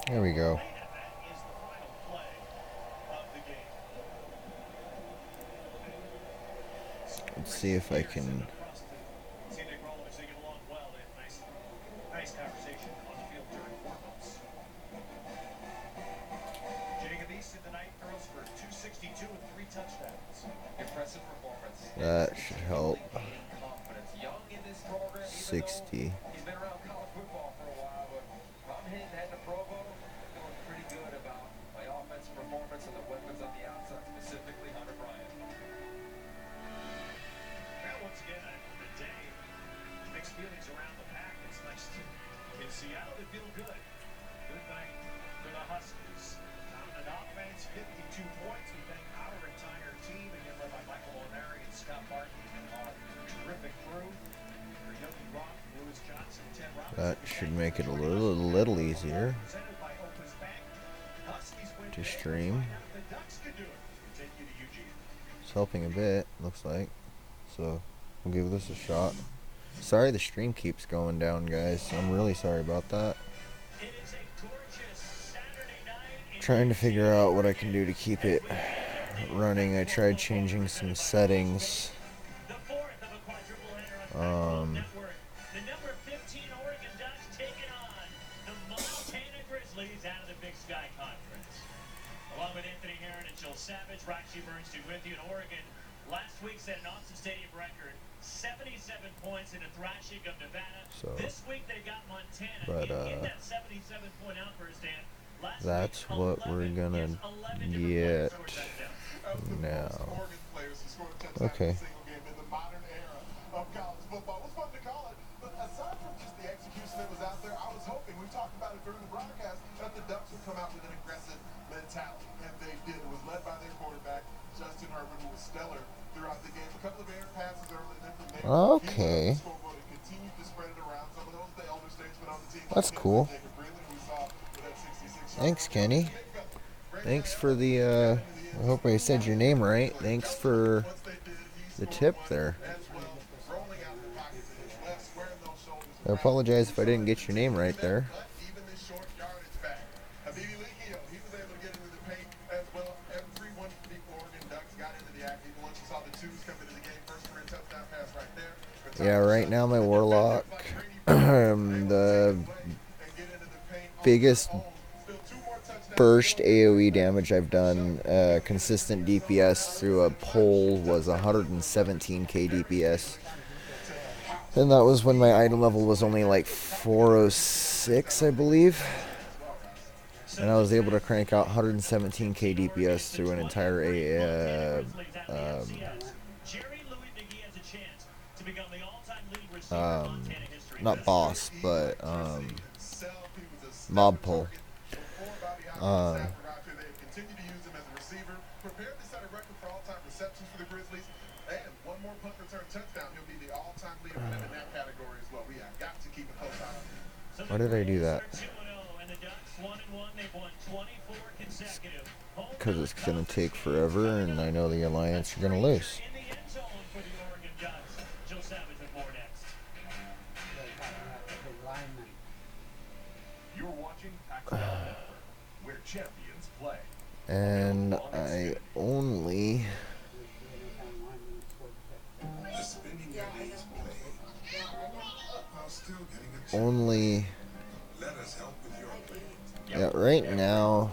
There we go. Let's see if I can. That should help. 60. That should make it a little easier to stream. It's helping a bit, looks like. So we'll give this a shot. Sorry the stream keeps going down, guys. I'm really sorry about that. Trying to figure out what I can do to keep it running. I tried changing some settings. With you in Oregon. Last week set an awesome stadium record, 77 points in a thrashing of Nevada. So, this week they got Montana in that 77-point outburst. That's what we're gonna get now. Okay. Okay. That's cool. Thanks, Kenny. Thanks for the, I hope I said your name right. Thanks for the tip there. I apologize if I didn't get your name right there. Yeah, right now my warlock, the biggest burst AoE damage I've done, consistent DPS through a pole was 117k DPS. And that was when my item level was only like 406, I believe. And I was able to crank out 117k DPS through an entire not boss, but mob pull. Why did I do that? Because it's going to take forever, and I know the Alliance are going to lose. And I only yeah, right now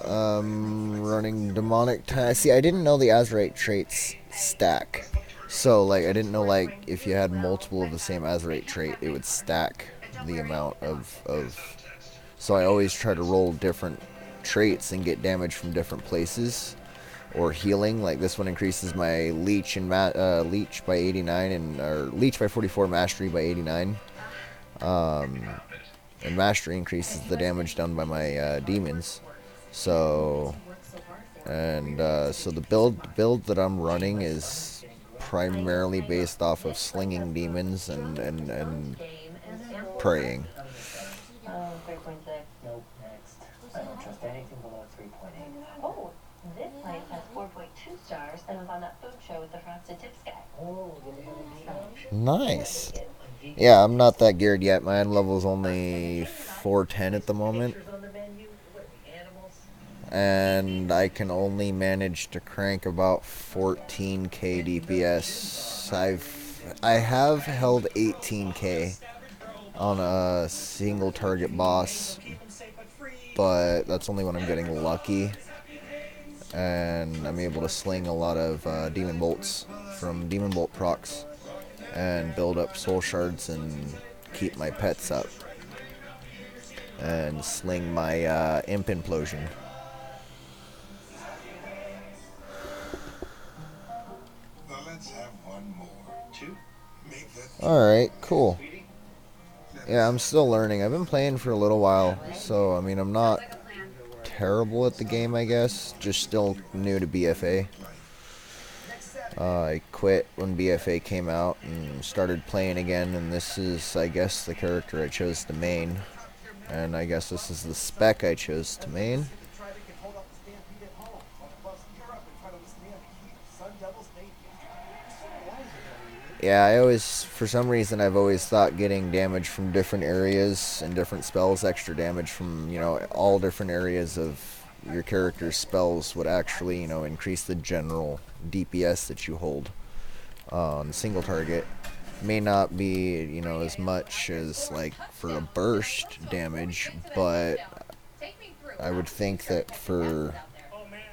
running demonic time. See, I didn't know the Azerite traits stack. So like I didn't know like if you had multiple of the same Azerite trait it would stack the amount of so I always try to roll different traits and get damage from different places, or healing. Like this one increases my leech and leech by 89 and or leech by 44, mastery by 89. And mastery increases the damage done by my demons. So so the build that I'm running is primarily based off of slinging demons and praying. 3.6. Nope, next. I don't trust anything below 3.8. Oh, this place has 4.2 stars and was on that food show with the frosted tips guy. Oh, Nice. Yeah, I'm not that geared yet. My level's only 410 at the moment. And I can only manage to crank about 14k DPS. I have held 18k on a single target boss, but that's only when I'm getting lucky. And I'm able to sling a lot of demon bolts from demon bolt procs and build up soul shards and keep my pets up and sling my imp implosion. Alright, cool. Yeah, I'm still learning. I've been playing for a little while, so I mean I'm not terrible at the game, I guess. Just still new to BFA. I quit when BFA came out and started playing again, and this is, I guess, the character I chose to main. And I guess this is the spec I chose to main. Yeah, for some reason, I've always thought getting damage from different areas and different spells, extra damage from, all different areas of your character's spells would actually, increase the general DPS that you hold on single target. May not be, as much as, like, for a burst damage, but I would think that for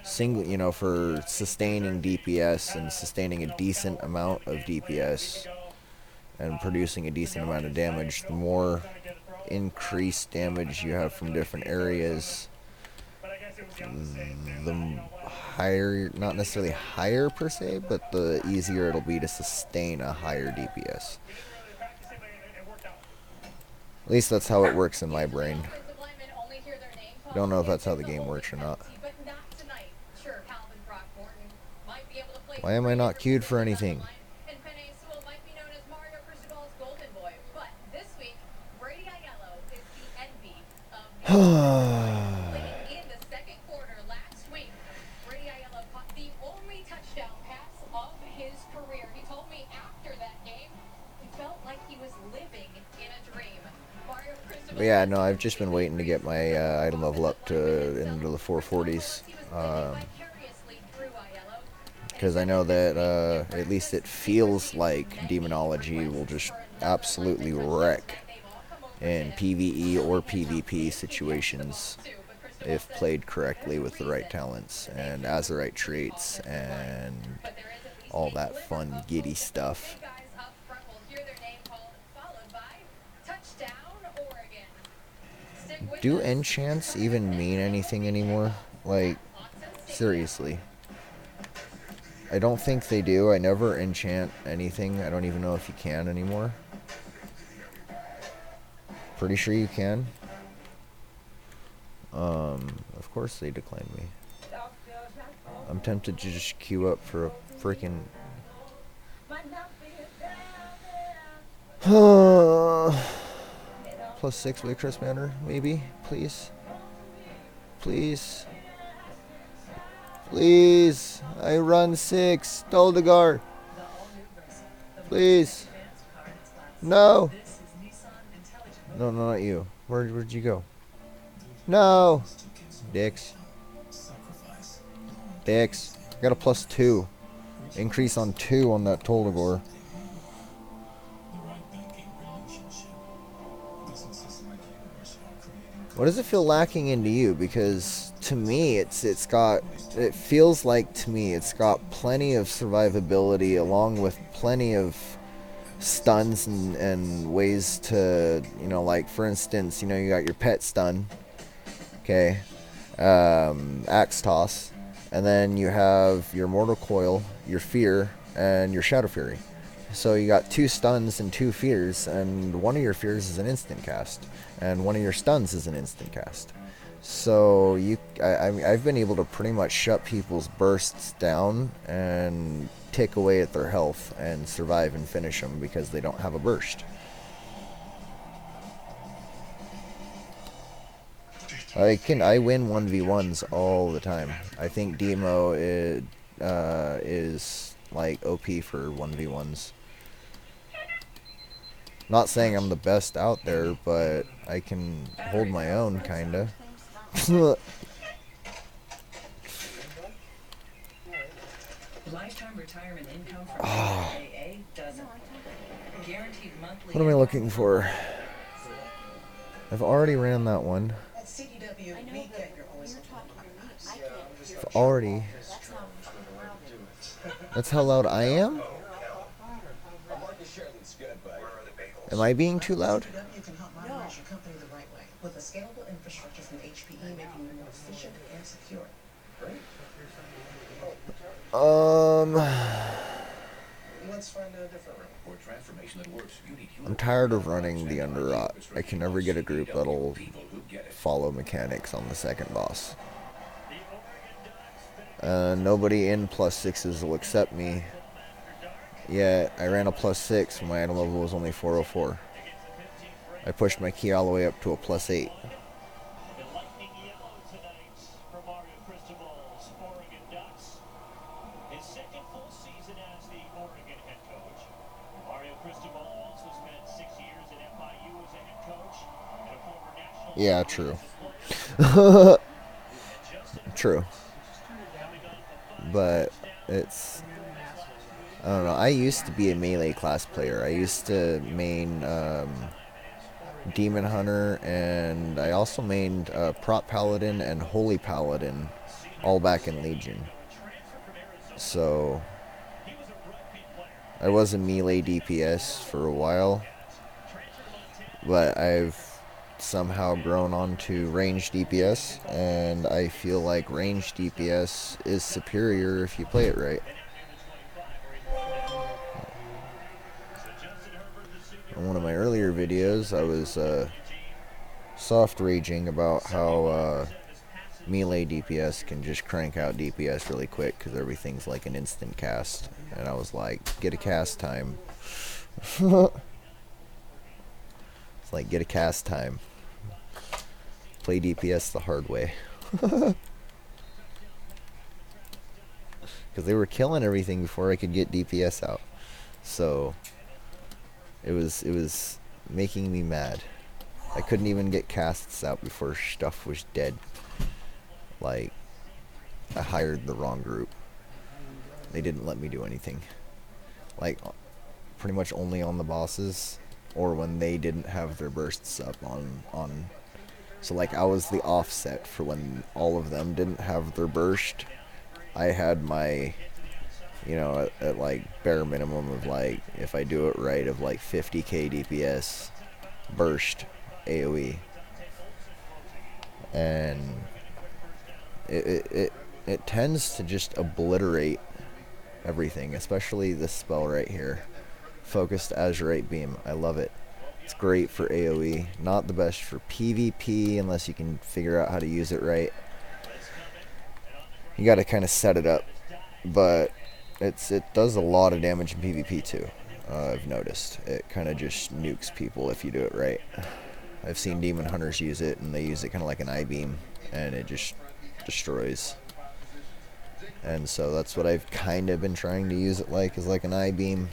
for sustaining DPS and sustaining a decent amount of DPS and producing a decent amount of damage, the more increased damage you have from different areas, the higher, not necessarily higher per se, but the easier it'll be to sustain a higher DPS. At least that's how it works in my brain. Don't know if that's how the game works or not. Why am I not queued for anything? But yeah, no, I've just been waiting to get my item level up to into the 440s. Because I know that at least it feels like Demonology will just absolutely wreck in PvE or PvP situations if played correctly with the right talents and Azurite traits and all that fun giddy stuff. Do enchants even mean anything anymore? Like, seriously. I don't think they do. I never enchant anything. I don't even know if you can anymore. Pretty sure you can. Of course they declined me. I'm tempted to just queue up for a freaking... +6 with Chris Banner, maybe? Please? Please? Please! I run 6! Doldegar! Please! No! No, not you. Where'd you go? No! Dicks. Dicks. I got a +2. Increase on 2 on that Toldagor. What does it feel lacking into you? Because to me, it feels like to me it's got plenty of survivability along with plenty of stuns and ways to, like for instance, you got your pet stun, okay, axe toss, and then you have your mortal coil, your fear, and your shadow fury. So you got 2 stuns and 2 fears, and one of your fears is an instant cast, and one of your stuns is an instant cast. So I've been able to pretty much shut people's bursts down and take away at their health and survive and finish them because they don't have a burst. I win 1v1s all the time. I think Demo is like OP for 1v1s. Not saying I'm the best out there, but I can hold my own, kinda. Lifetime retirement income from AA doesn't. Guaranteed monthly. What am I looking for? I've already ran that one. I've already. That's how loud I am? Am I being too loud? With a scalable infrastructure from HPE making you more efficient and secure. Let's find a different room. Or transformation that works. I'm tired of running the Underrot. I can never get a group that'll follow mechanics on the second boss. Nobody in +6s will accept me. Yet I ran a +6 when my item level was only 404. I pushed my key all the way up to a +8. Yeah, true. True. But it's... I don't know. I used to be a melee class player. I used to main Demon Hunter, and I also mained Prot Paladin and Holy Paladin, all back in Legion. So I was a melee DPS for a while, but I've somehow grown onto ranged DPS, and I feel like ranged DPS is superior if you play it right. In one of my earlier videos, I was soft raging about how melee DPS can just crank out DPS really quick because everything's like an instant cast, and I was like, get a cast time. It's like, get a cast time. Play DPS the hard way. Because they were killing everything before I could get DPS out. So it was making me mad. I couldn't even get casts out before stuff was dead. Like, I hired the wrong group. They didn't let me do anything. Like, pretty much only on the bosses, or when they didn't have their bursts up on. So like, I was the offset for when all of them didn't have their burst. I had my, you know, at like bare minimum of like, if I do it right, of like 50k DPS burst AoE, and it tends to just obliterate everything, especially this spell right here, Focused Azurite Beam. I love it. It's great for AoE. Not the best for PvP unless you can figure out how to use it right. You got to kind of set it up, but it does a lot of damage in PvP too. I've noticed it kind of just nukes people if you do it right. I've seen demon hunters use it, and they use it kind of like an I-beam, and it just destroys. And so that's what I've kind of been trying to use it like, is like an I-beam,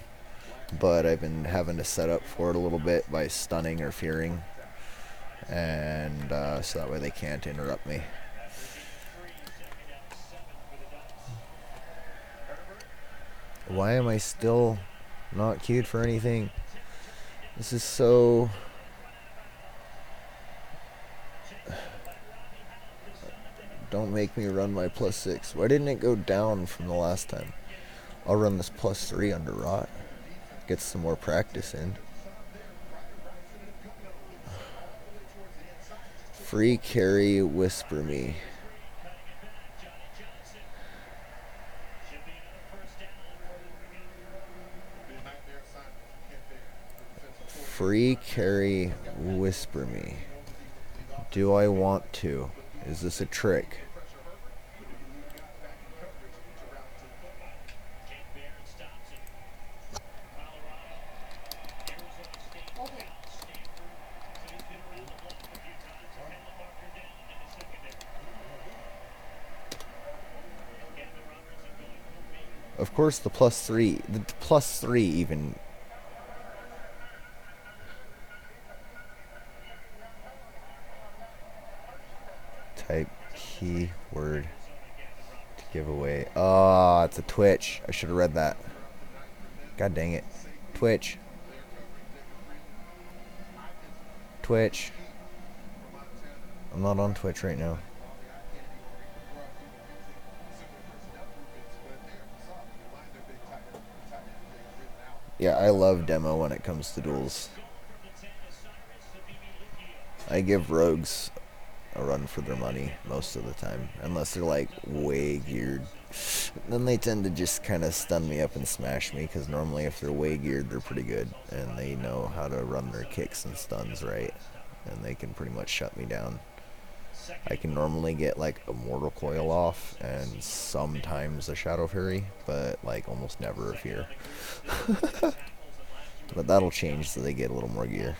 but I've been having to set up for it a little bit by stunning or fearing, and so that way they can't interrupt me. Why am I still not queued for anything? This is so... Don't make me run my +6. Why didn't it go down from the last time? I'll run this +3 under Rot. Get some more practice in. Free carry, whisper me. Free carry, whisper me. Do I want to? Is this a trick? of course the +3, the +3 even. Type keyword to give away. Oh, it's a Twitch. I should have read that. God dang it. Twitch. Twitch. I'm not on Twitch right now. Yeah, I love demo when it comes to duels. I give rogues a run for their money most of the time, unless they're like way geared. Then they tend to just kind of stun me up and smash me, because normally if they're way geared, they're pretty good, and they know how to run their kicks and stuns right, and they can pretty much shut me down. I can normally get like a Mortal Coil off and sometimes a Shadow Fury, but like almost never a Fear. But that'll change so they get a little more gear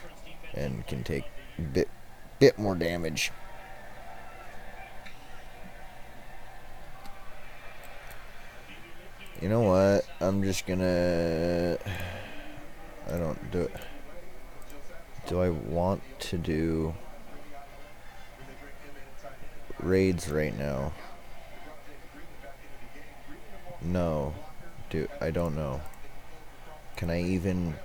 and can take a bit more damage. You know what? I'm just gonna... I don't do it. Do I want to do raids right now? No. I don't know. Can I even...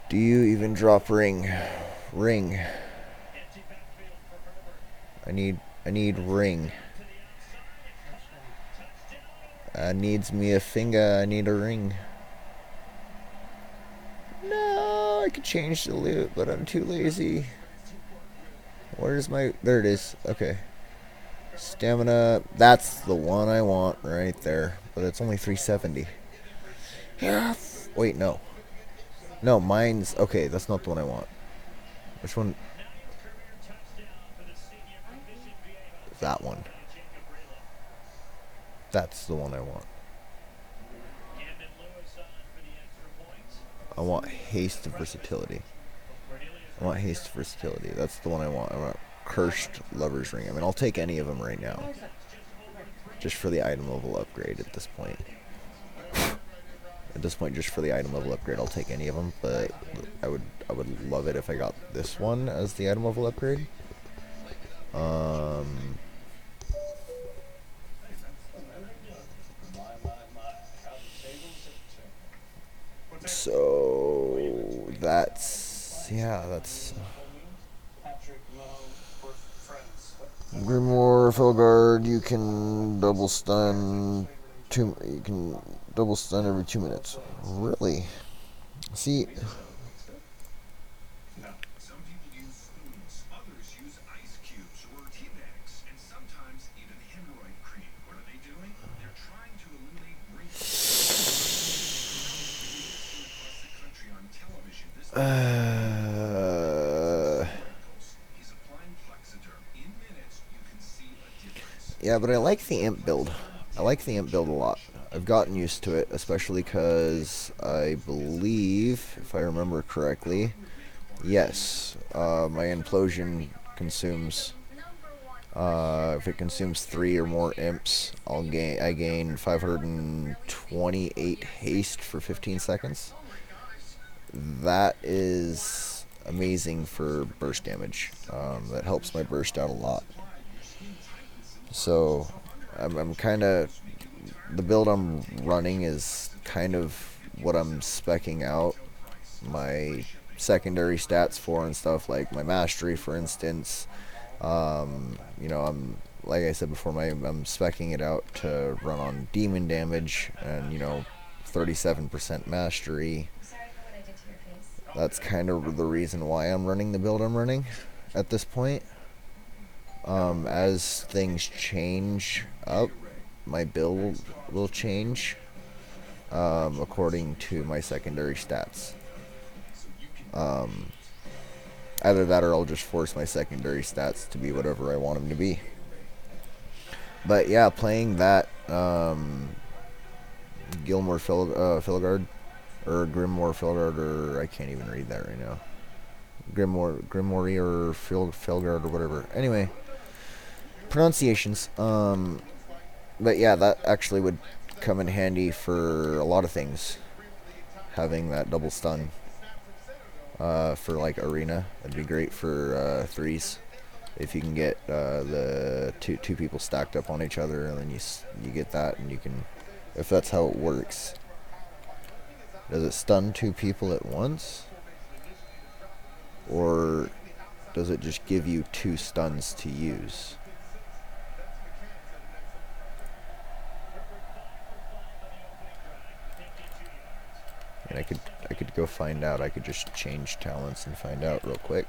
Do you even drop ring? Ring. I need ring. Needs me a finger. I need a ring. No, I could change the loot, but I'm too lazy. Where's my... There it is. Okay. Stamina. That's the one I want right there. But it's only 370. Yeah. Wait, no. No, mine's... Okay, that's not the one I want. Which one? That one. That's the one I want. I want haste versatility. I want haste versatility. That's the one I want. I want cursed lover's ring. I mean, I'll take any of them right now. Just for the item level upgrade at this point. At this point, just for the item level upgrade, I'll take any of them. But I would love it if I got this one as the item level upgrade. So that's... Yeah, that's... Grimoire, Felguard, you can double stun you can double stun every 2 minutes. Really? See, Some people use spoons, others use ice cubes or tea bags, and sometimes even hemorrhoid cream. What are they doing? They're trying to eliminate across the country on television. This he's applying Plexiderm. In minutes, you can see a difference. yeah, but I like the imp build. I like the imp build a lot. I've gotten used to it, especially because I believe, if I remember correctly, yes, my implosion consumes... if it consumes 3 or more imps, I gain 528 haste for 15 seconds. That is amazing for burst damage. That helps my burst out a lot. So I'm kind of... The build I'm running is kind of what I'm speccing out my secondary stats for and stuff, like my mastery, for instance. You know, like I said before, I'm speccing it out to run on demon damage and, you know, 37% mastery. That's kind of the reason why I'm running the build I'm running at this point. As things change up, my build will change according to my secondary stats. Either that or I'll just force my secondary stats to be whatever I want them to be. But yeah, playing that Gilmore Felguard, or Grimoire Felguard, or I can't even read that right now. Grimoire or Felguard or whatever. Anyway, pronunciations. But yeah, that actually would come in handy for a lot of things. Having that double stun for like arena, that'd be great for threes. If you can get the two people stacked up on each other, and then you get that, and you can, if that's how it works. Does it stun two people at once, or does it just give you two stuns to use? And I could go find out. I could just change talents and find out real quick.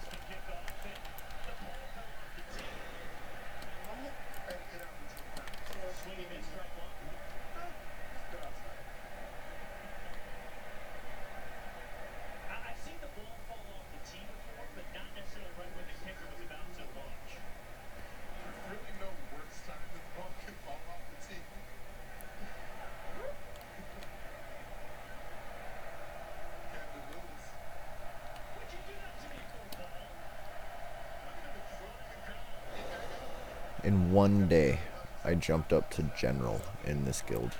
In one day, I jumped up to general in this guild.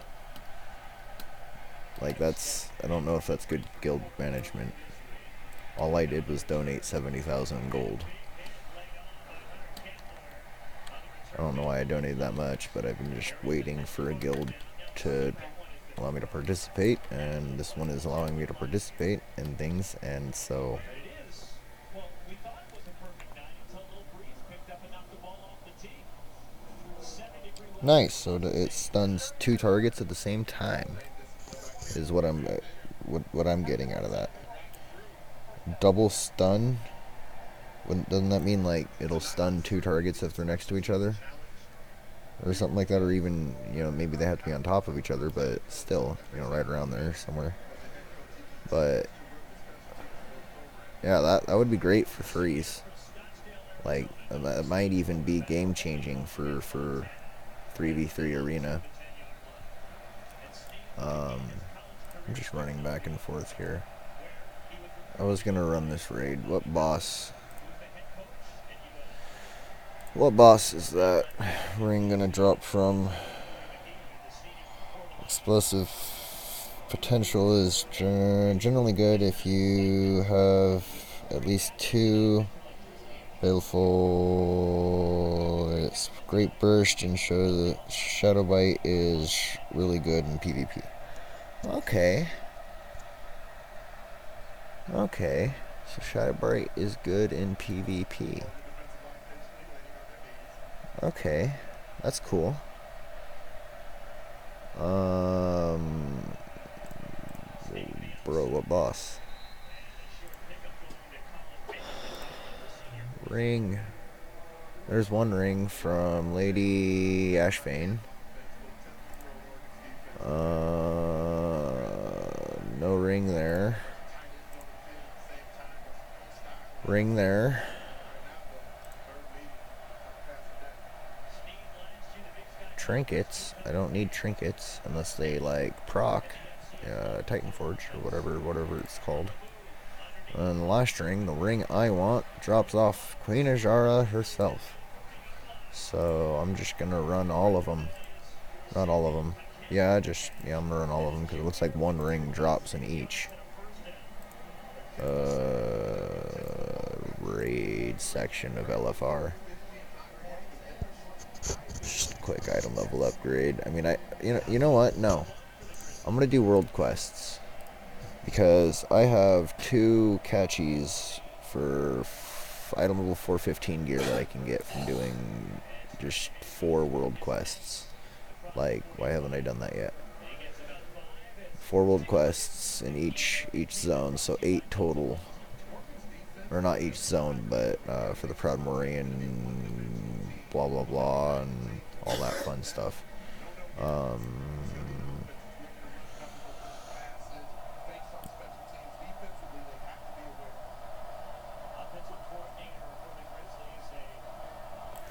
Like, that's, I don't know if that's good guild management. All I did was donate 70,000 gold. I don't know why I donated that much, but I've been just waiting for a guild to allow me to participate, and this one is allowing me to participate in things, and so... Nice, so it stuns two targets at the same time, is what I'm getting out of that. Double stun? Doesn't that mean like it'll stun two targets if they're next to each other? Or something like that, or even, you know, maybe they have to be on top of each other, but still, you know, right around there somewhere. But yeah, that would be great for threes. Like, that might even be game changing for 3v3 arena. I'm just running back and forth here. I was gonna run this raid. What boss is that ring gonna drop from? Explosive potential is generally good if you have at least two baleful. It's great burst, and shadow bite is really good in PvP. Okay, so shadow bite is good in PvP. Okay, that's cool. Bro, what boss? Ring. There's one ring from Lady Ashvane. No ring there. Ring there. Trinkets. I don't need trinkets unless they like proc Titan Forge or whatever it's called. And the last ring, the ring I want, drops off Queen Ajara herself. So I'm just gonna run all of them. Not all of them. Yeah, I'm gonna run all of them because it looks like one ring drops in each raid section of LFR. Just a quick item level upgrade. I mean, you know what? No, I'm gonna do world quests because I have 2 catchies for item level 415 gear that I can get from doing just 4 world quests. Like, why haven't I done that yet? 4 world quests in each zone, so 8 total. Or not each zone, but for the Proud Moraine, blah blah blah, and all that fun stuff.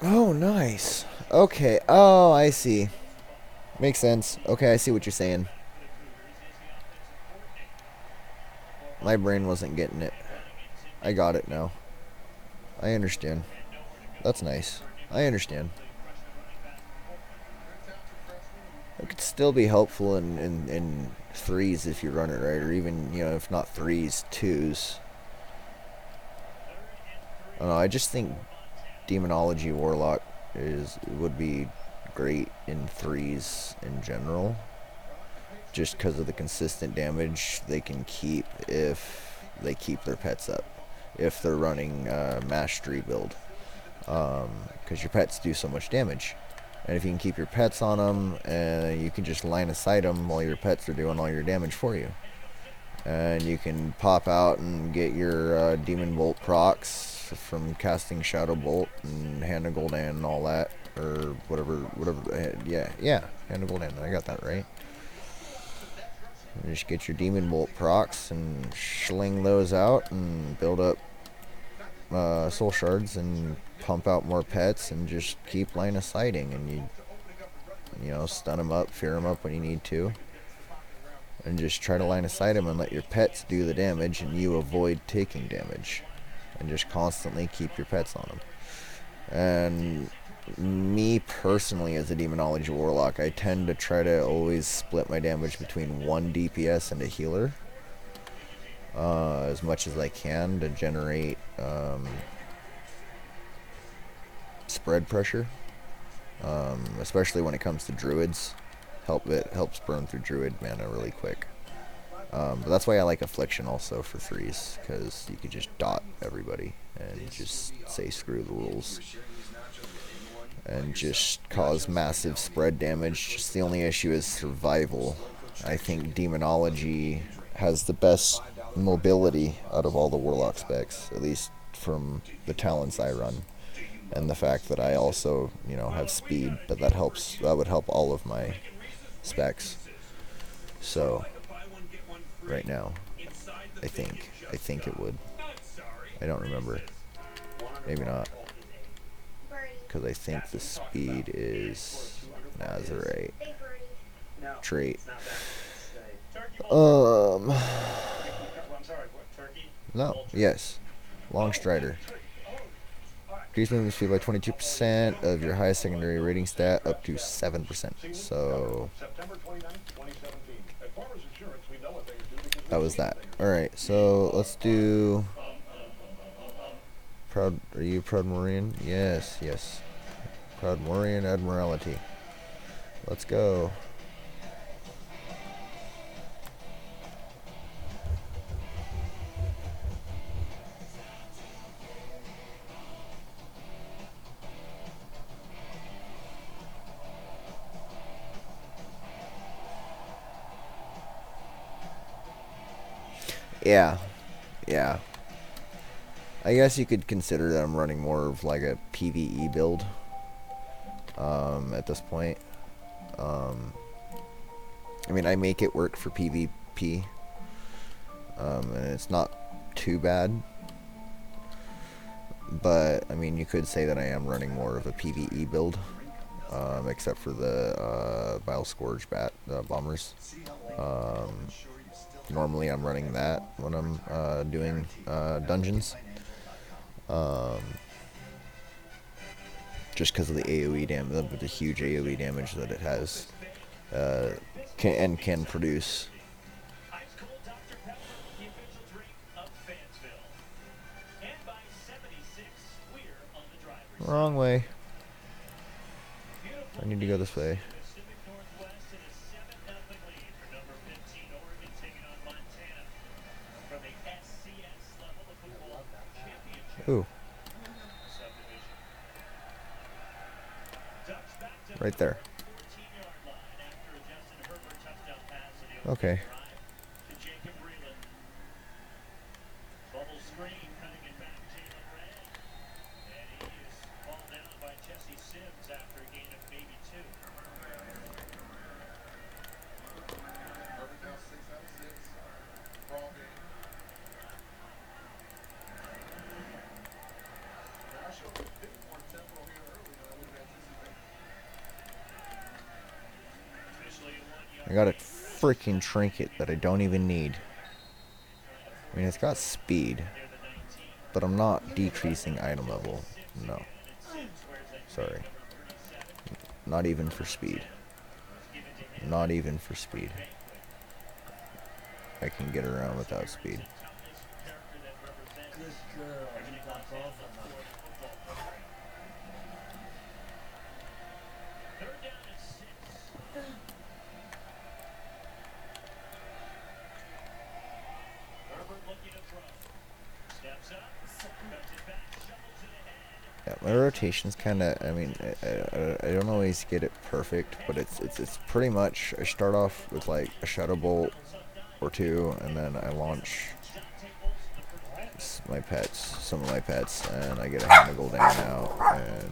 Oh, nice. Okay. Oh, I see. Makes sense. Okay, I see what you're saying. My brain wasn't getting it. I got it now. I understand. That's nice. I understand. It could still be helpful in threes if you run it right, or even, you know, if not threes, twos. I don't know, I just think Demonology Warlock would be great in threes in general, just because of the consistent damage they can keep if they keep their pets up, if they're running mastery build, because your pets do so much damage. And if you can keep your pets on them, you can just line of sight them while your pets are doing all your damage for you. And you can pop out and get your Demon Bolt procs from casting Shadow Bolt and Hand of Gul'dan and all that. Or whatever, yeah, Hand of Gul'dan, I got that right. And just get your Demon Bolt procs and sling those out and build up soul shards and pump out more pets and just keep line of sighting, and you know, stun them up, fear them up when you need to, and just try to line of sight them and let your pets do the damage and you avoid taking damage, and just constantly keep your pets on them. And me personally, as a Demonology Warlock, I tend to try to always split my damage between one DPS and a healer, as much as I can, to generate spread pressure, especially when it comes to druids. It helps burn through druid mana really quick. But that's why I like Affliction also for threes, because you can just dot everybody and just say screw the rules and just cause massive spread damage. Just the only issue is survival. I think Demonology has the best mobility out of all the Warlock specs, at least from the talents I run, and the fact that I also, you know, have speed, but that would help all of my specs. So right now, I think it would. I don't remember. Maybe not, because I think the speed is Nazarite trait. No, yes, Long Strider. Increase movement speed by 22% of your highest secondary rating stat up to 7%. So that was that. Alright, so let's do Proud. Are you Proud Morian? Yes, yes. Proud Morian Admiralty. Let's go. Yeah, yeah. I guess you could consider that I'm running more of like a PvE build at this point. I mean, I make it work for PvP, and it's not too bad. But I mean, you could say that I am running more of a PvE build, except for the Vile Scourge bombers. Normally I'm running that when I'm doing dungeons, just because of the AoE damage, the huge AoE damage that it has, can produce. Wrong way. I need to go this way. Ooh. Right there. Okay. I got a freaking trinket that I don't even need. I mean, it's got speed, but I'm not decreasing item level. No. Sorry. Not even for speed. Not even for speed. I can get around without speed. Good girl. You got both of them. Yeah, my rotation's kind of. I mean, I don't always get it perfect, but it's pretty much. I start off with like a shadow bolt or two, and then I launch my pets, some of my pets, and I get a hand of gold down out, and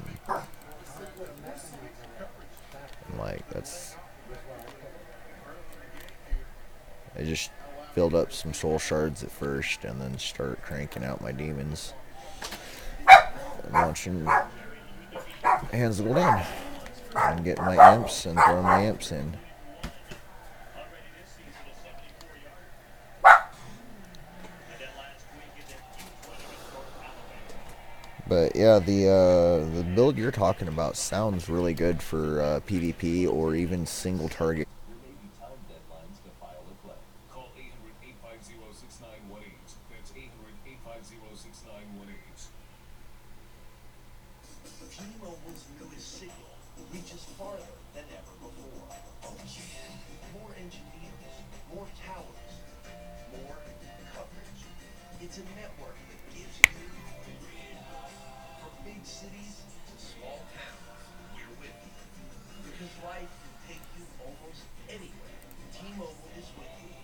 like that's. I just build up some soul shards at first, and then start cranking out my demons, and launching hands of gold down, and getting my imps and throwing my imps in. But yeah, the build you're talking about sounds really good for PvP or even single target. There may be time deadlines to file a claim. Call 800-850-6918. That's 800-850-6918. T-Mobile's newest signal reaches farther than ever before. More engineers, more towers, more coverage. It's a network that gives you from big cities to small towns. We're with you. Because life can take you almost anywhere. T-Mobile is with you.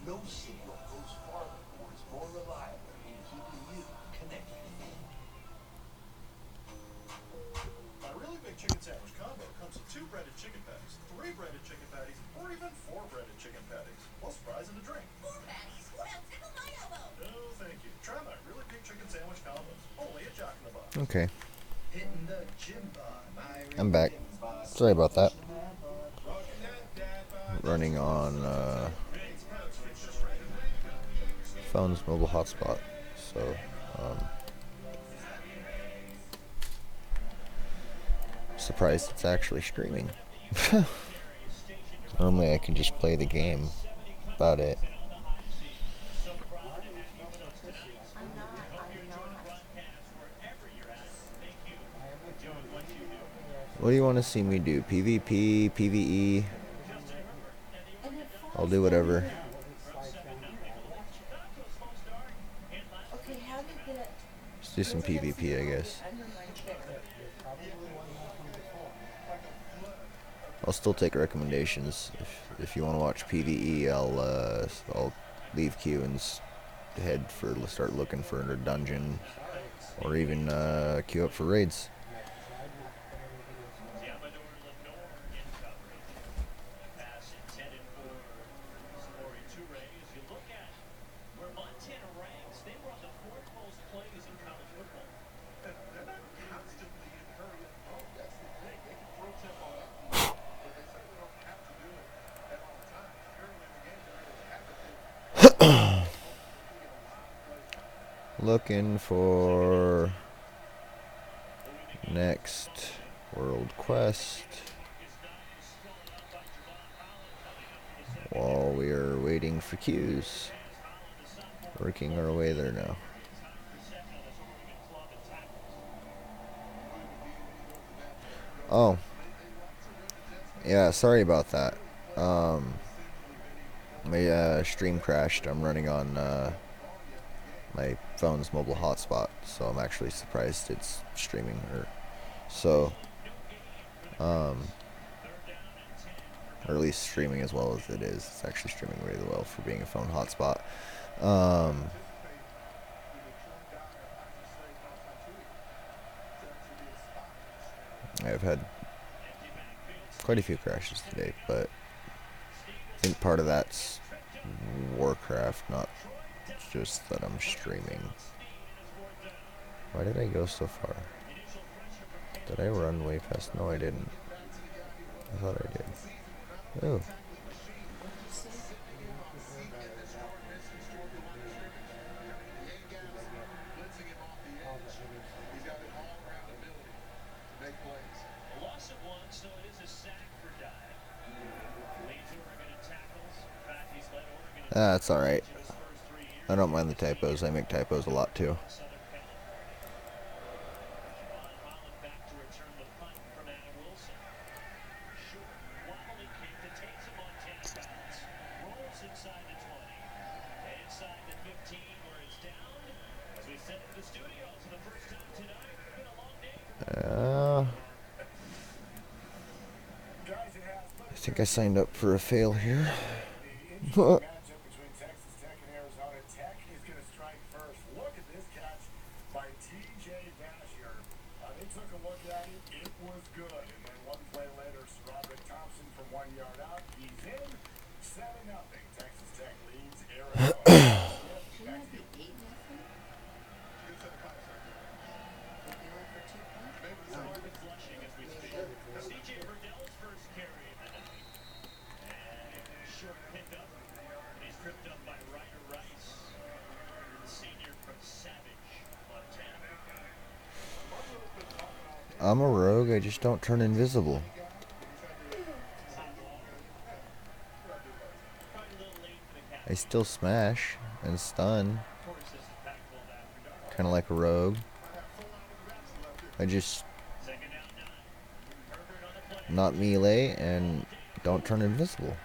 No signal goes farther or is more reliable in keeping you connected. My really big chicken sandwich combo comes with 2 breaded chicken patties, 3 breaded chicken patties, or even 4 breaded chicken patties, plus fries and a drink. 4 patties? Well, tickle my elbow. No, thank you. Try my really big chicken sandwich combos, only at Jack in the Box. Okay, Hitting the gym bar, my I'm back. Sorry about that. Running on phone's mobile hotspot, so surprised it's actually streaming. Normally I can just play the game. About it. What do you want to see me do? PvP, PvE? I'll do whatever. Okay, how did the... Let's do some PvP, I guess. I'll still take recommendations. If you want to watch PvE, I'll leave queue and start looking for a dungeon, or even queue up for raids. Looking for next world quest while we are waiting for queues. Working our way there now. Oh, yeah, sorry about that. My stream crashed. I'm running on my phone's mobile hotspot, so I'm actually surprised it's streaming. Or at least streaming as well as it is. It's actually streaming really well for being a phone hotspot. I've had quite a few crashes today, but I think part of that's Warcraft, not just that I'm streaming. Why did I go so far? Did I run way past? No, I didn't. I thought I did. Oh. That's alright. I don't mind the typos. I make typos a lot too. I think I signed up for a fail here. Matchup between Texas Tech and Arizona. Tech is going to strike first. Look at this catch by T.J. Basher. They took a look at it. It was good. And then one play later, Roderick Thompson from 1 yard out. He's in. 7-0. Texas Tech leads Arizona. Shouldn't that be 8-0? They went for 2 points? I'm a rogue, I just don't turn invisible. I still smash and stun. Kinda like a rogue. I just not melee and don't turn invisible.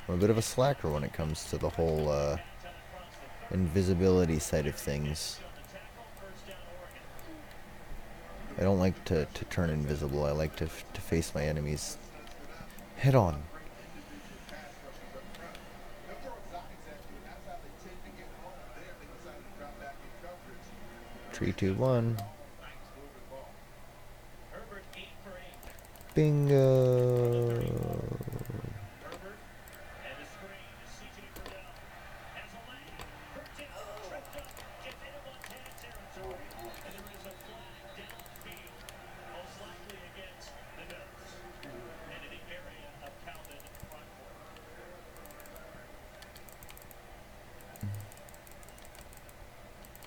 I'm a bit of a slacker when it comes to the whole invisibility side of things. I don't like to turn invisible. I like to face my enemies head on. 3, 2, 1. Bingo.